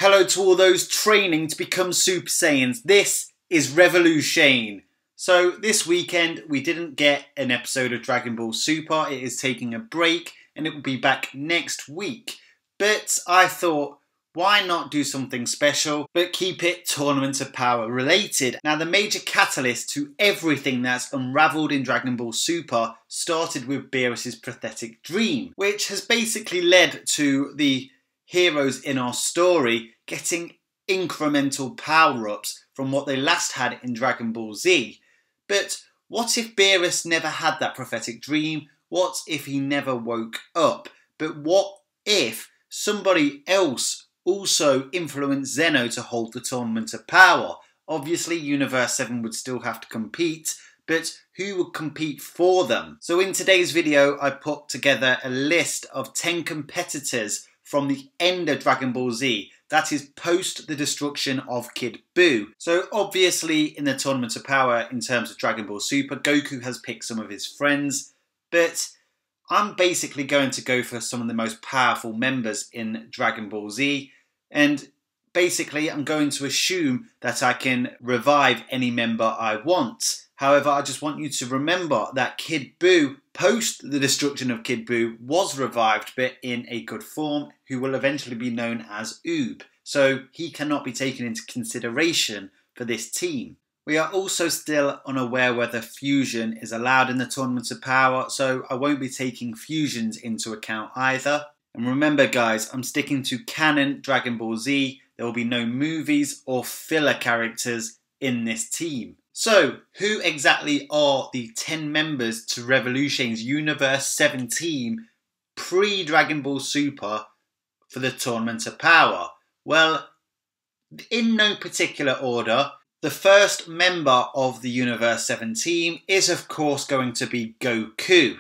Hello to all those training to become Super Saiyans. This is Revolution. So this weekend we didn't get an episode of Dragon Ball Super. It is taking a break and it will be back next week. But I thought, why not do something special but keep it Tournament of Power related? Now the major catalyst to everything that's unravelled in Dragon Ball Super started with Beerus' pathetic dream, which has basically led to the heroes in our story getting incremental power-ups from what they last had in Dragon Ball Z. But what if Beerus never had that prophetic dream? What if he never woke up? But what if somebody else also influenced Zeno to hold the Tournament of Power? Obviously Universe 7 would still have to compete, but who would compete for them? So in today's video I put together a list of 10 competitors from the end of Dragon Ball Z, that is post the destruction of Kid Buu. So obviously in the Tournament of Power in terms of Dragon Ball Super, Goku has picked some of his friends, but I'm basically going to go for some of the most powerful members in Dragon Ball Z, and basically I'm going to assume that I can revive any member I want. However, I just want you to remember that Kid Buu, post the destruction of Kid Buu, was revived but in a good form, who will eventually be known as Oob. So he cannot be taken into consideration for this team. We are also still unaware whether fusion is allowed in the Tournament of Power, so I won't be taking fusions into account either. And remember guys, I'm sticking to canon Dragon Ball Z. There will be no movies or filler characters in this team. So, who exactly are the 10 members to Revolution's Universe 7 team pre-Dragon Ball Super for the Tournament of Power? Well, in no particular order, the first member of the Universe 7 team is of course going to be Goku.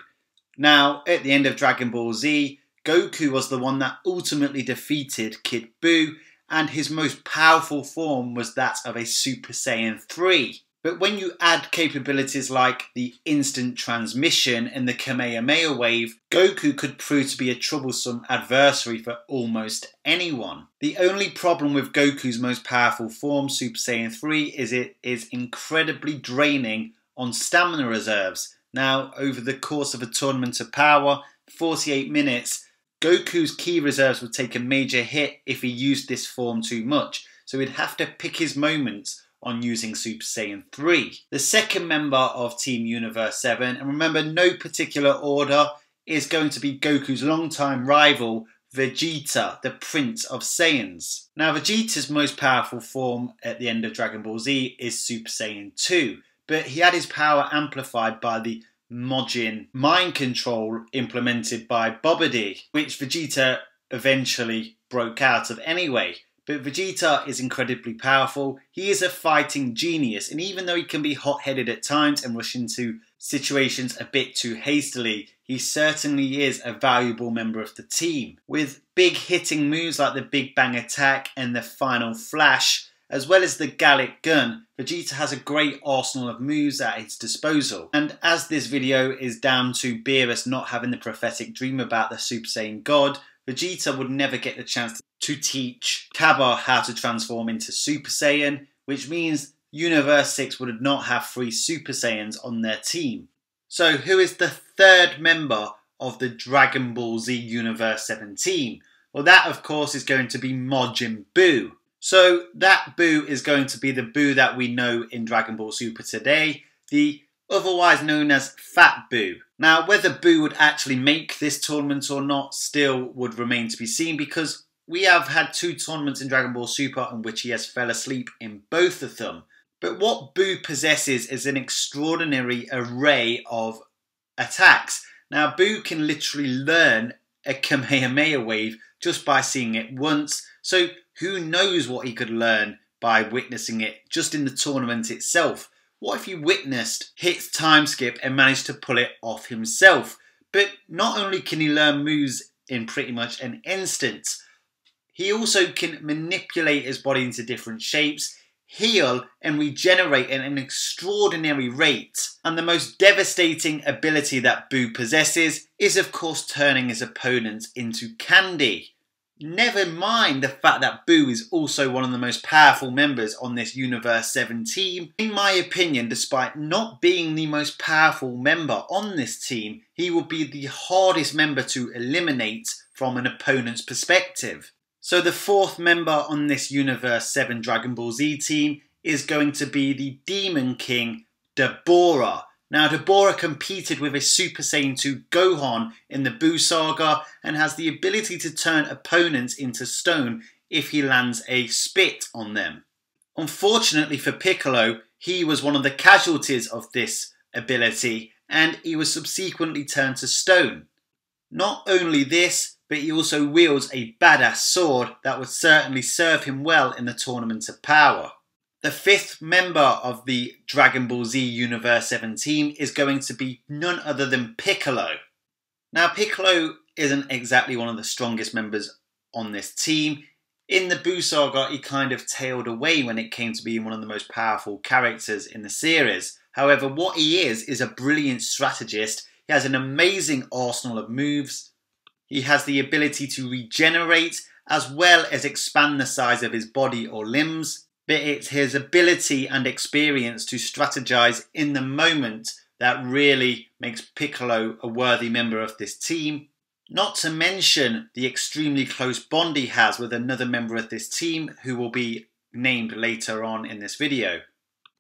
Now, at the end of Dragon Ball Z, Goku was the one that ultimately defeated Kid Buu, and his most powerful form was that of a Super Saiyan 3. But when you add capabilities like the instant transmission and the Kamehameha wave, Goku could prove to be a troublesome adversary for almost anyone. The only problem with Goku's most powerful form, Super Saiyan 3, is it is incredibly draining on stamina reserves. Now, over the course of a Tournament of Power, 48 minutes, Goku's ki reserves would take a major hit if he used this form too much, so he'd have to pick his moments on using Super Saiyan 3. The second member of Team Universe 7, and remember no particular order, is going to be Goku's longtime rival Vegeta, the Prince of Saiyans. Now Vegeta's most powerful form at the end of Dragon Ball Z is Super Saiyan 2, but he had his power amplified by the Majin mind control implemented by Babidi, which Vegeta eventually broke out of anyway. But Vegeta is incredibly powerful. He is a fighting genius, and even though he can be hot-headed at times and rush into situations a bit too hastily, he certainly is a valuable member of the team. With big hitting moves like the Big Bang Attack and the Final Flash, as well as the Gallic Gun, Vegeta has a great arsenal of moves at his disposal. And as this video is down to Beerus not having the prophetic dream about the Super Saiyan God, Vegeta would never get the chance to teach Cabba how to transform into Super Saiyan, which means Universe 6 would not have 3 Super Saiyans on their team. So who is the third member of the Dragon Ball Z Universe 7 team? Well, that of course is going to be Majin Buu. So that Buu is going to be the Buu that we know in Dragon Ball Super today, the otherwise known as Fat Buu. Now, whether Buu would actually make this tournament or not still would remain to be seen, because we have had 2 tournaments in Dragon Ball Super in which he has fell asleep in both of them. But what Buu possesses is an extraordinary array of attacks. Now, Buu can literally learn a Kamehameha wave just by seeing it once, so who knows what he could learn by witnessing it just in the tournament itself. What if he witnessed Hit's time skip and managed to pull it off himself? But not only can he learn moves in pretty much an instant, he also can manipulate his body into different shapes, heal and regenerate at an extraordinary rate. And the most devastating ability that Buu possesses is of course turning his opponents into candy. Never mind the fact that Buu is also one of the most powerful members on this Universe 7 team. In my opinion, despite not being the most powerful member on this team, he will be the hardest member to eliminate from an opponent's perspective. So the fourth member on this Universe 7 Dragon Ball Z team is going to be the Demon King, Dabura. Now, Dabura competed with a Super Saiyan 2 Gohan in the Buu saga and has the ability to turn opponents into stone if he lands a spit on them. Unfortunately for Piccolo, he was one of the casualties of this ability and he was subsequently turned to stone. Not only this, but he also wields a badass sword that would certainly serve him well in the Tournament of Power. The fifth member of the Dragon Ball Z Universe 7 team is going to be none other than Piccolo. Now, Piccolo isn't exactly one of the strongest members on this team. In the Buu saga, he kind of tailed away when it came to being one of the most powerful characters in the series. However, what he is a brilliant strategist. He has an amazing arsenal of moves. He has the ability to regenerate as well as expand the size of his body or limbs. But it's his ability and experience to strategize in the moment that really makes Piccolo a worthy member of this team. Not to mention the extremely close bond he has with another member of this team who will be named later on in this video.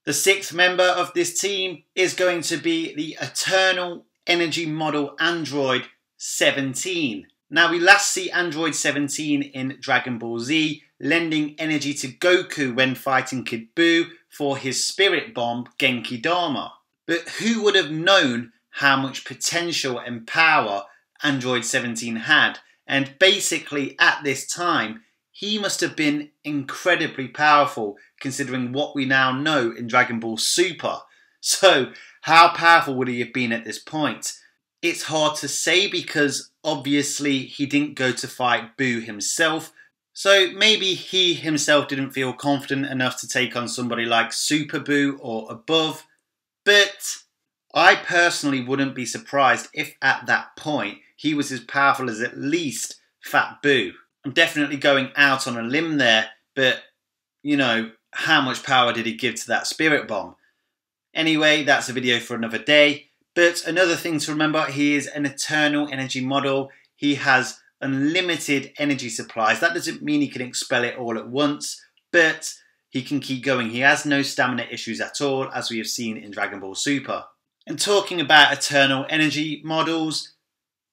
The sixth member of this team is going to be the Eternal Energy Model Android 17. Now, we last see Android 17 in Dragon Ball Z, lending energy to Goku when fighting Kid Buu for his spirit bomb Genki Dama. But who would have known how much potential and power Android 17 had? And basically at this time, he must have been incredibly powerful considering what we now know in Dragon Ball Super. So how powerful would he have been at this point? It's hard to say because obviously he didn't go to fight Buu himself. So maybe he himself didn't feel confident enough to take on somebody like Super Buu or above. But I personally wouldn't be surprised if at that point he was as powerful as at least Fat Buu. I'm definitely going out on a limb there, but you know, how much power did he give to that spirit bomb? Anyway, that's a video for another day. But another thing to remember, he is an eternal energy model. He has unlimited energy supplies. That doesn't mean he can expel it all at once, but he can keep going. He has no stamina issues at all, as we have seen in Dragon Ball Super. And talking about eternal energy models,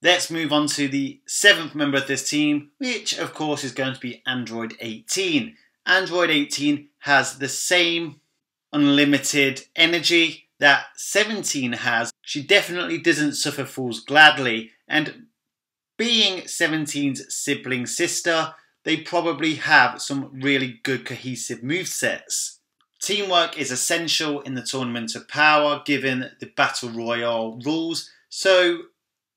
let's move on to the seventh member of this team, which of course is going to be Android 18. Android 18 has the same unlimited energy that 17 has. She definitely doesn't suffer fools gladly, and being 17's sibling sister, they probably have some really good cohesive movesets. Teamwork is essential in the Tournament of Power given the Battle Royale rules, so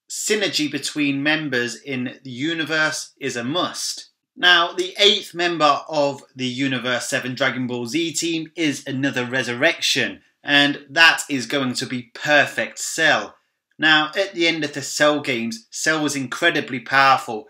synergy between members in the universe is a must. Now, the eighth member of the Universe 7 Dragon Ball Z team is another resurrection, and that is going to be Perfect Cell. Now, at the end of the Cell games, Cell was incredibly powerful,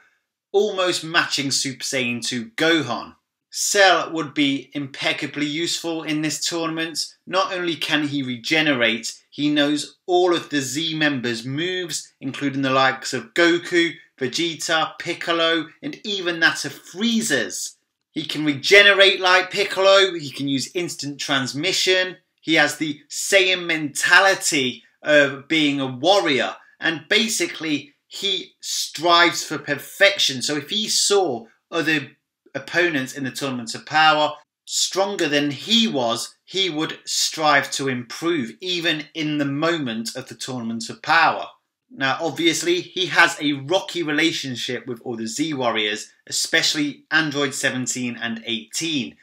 almost matching Super Saiyan 2 Gohan. Cell would be impeccably useful in this tournament. Not only can he regenerate, he knows all of the Z members' moves, including the likes of Goku, Vegeta, Piccolo, and even that of Frieza's. He can regenerate like Piccolo, he can use instant transmission, he has the Saiyan mentality of being a warrior, and basically he strives for perfection. So if he saw other opponents in the Tournament of Power stronger than he was, he would strive to improve even in the moment of the Tournament of Power. Now obviously he has a rocky relationship with all the Z Warriors, especially Android 17 and 18.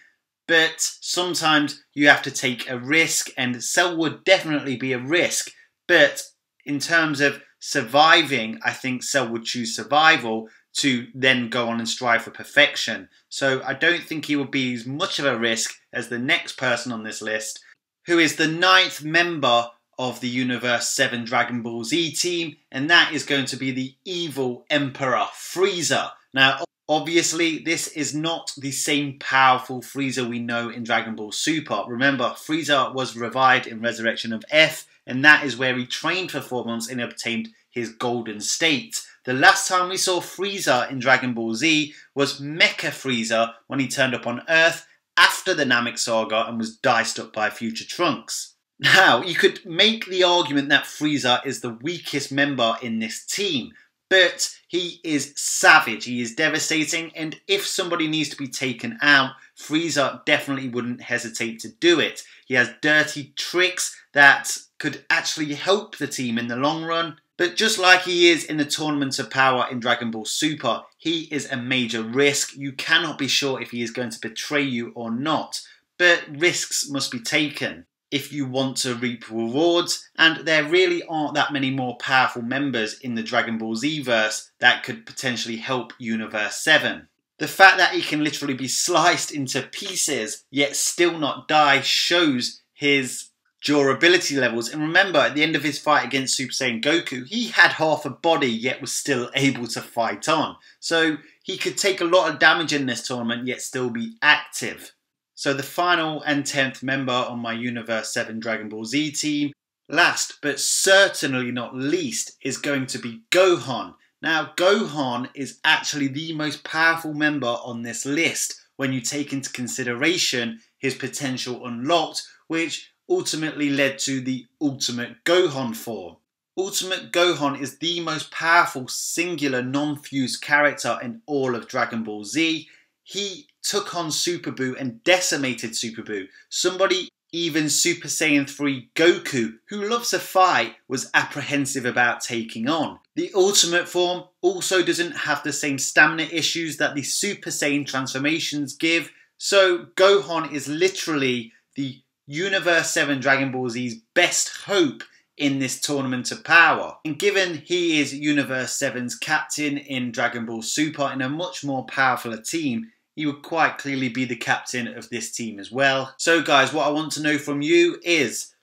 But sometimes you have to take a risk, and Cell would definitely be a risk. But in terms of surviving, I think Cell would choose survival to then go on and strive for perfection. So I don't think he would be as much of a risk as the next person on this list, who is the ninth member of the Universe 7 Dragon Ball Z team, and that is going to be the evil Emperor Frieza. Now, obviously, this is not the same powerful Frieza we know in Dragon Ball Super. Remember, Frieza was revived in Resurrection of F, and that is where he trained for 4 months and obtained his golden state. The last time we saw Frieza in Dragon Ball Z was Mecha Frieza when he turned up on Earth after the Namek Saga and was diced up by future Trunks. Now, you could make the argument that Frieza is the weakest member in this team, but he is savage, he is devastating, and if somebody needs to be taken out, Frieza definitely wouldn't hesitate to do it. He has dirty tricks that could actually help the team in the long run. But just like he is in the Tournament of Power in Dragon Ball Super, he is a major risk. You cannot be sure if he is going to betray you or not. But risks must be taken if you want to reap rewards, and there really aren't that many more powerful members in the Dragon Ball Z verse that could potentially help Universe 7. The fact that he can literally be sliced into pieces yet still not die shows his durability levels. And remember, at the end of his fight against Super Saiyan Goku, he had half a body yet was still able to fight on. So he could take a lot of damage in this tournament yet still be active. So the final and 10th member on my Universe 7 Dragon Ball Z team, last but certainly not least, is going to be Gohan. Now, Gohan is actually the most powerful member on this list when you take into consideration his potential unlocked, which ultimately led to the Ultimate Gohan form. Ultimate Gohan is the most powerful singular non-fused character in all of Dragon Ball Z. He took on Super Buu and decimated Super Buu. Somebody, even Super Saiyan 3 Goku, who loves a fight, was apprehensive about taking on. The Ultimate form also doesn't have the same stamina issues that the Super Saiyan transformations give, so Gohan is literally the Universe 7 Dragon Ball Z's best hope in this Tournament of Power. And given he is Universe 7's captain in Dragon Ball Super in a much more powerful team, he would quite clearly be the captain of this team as well. So guys, what I want to know from you is,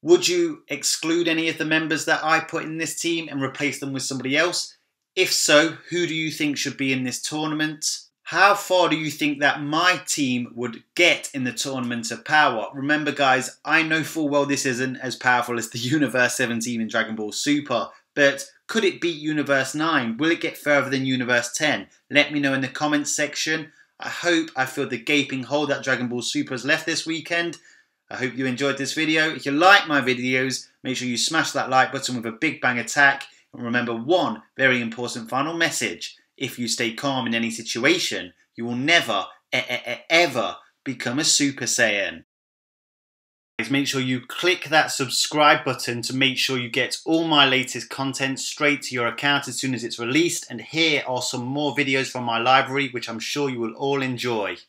would you exclude any of the members that I put in this team and replace them with somebody else? If so, who do you think should be in this tournament? How far do you think that my team would get in the Tournament of Power? Remember guys, I know full well this isn't as powerful as the Universe 7 team in Dragon Ball Super, but could it beat Universe 9? Will it get further than Universe 10? Let me know in the comments section. I hope I filled the gaping hole that Dragon Ball Super has left this weekend. I hope you enjoyed this video. If you like my videos, make sure you smash that like button with a big bang attack. And remember one very important final message. If you stay calm in any situation, you will never, ever become a Super Saiyan. Make sure you click that subscribe button to make sure you get all my latest content straight to your account as soon as it's released. And here are some more videos from my library, which I'm sure you will all enjoy.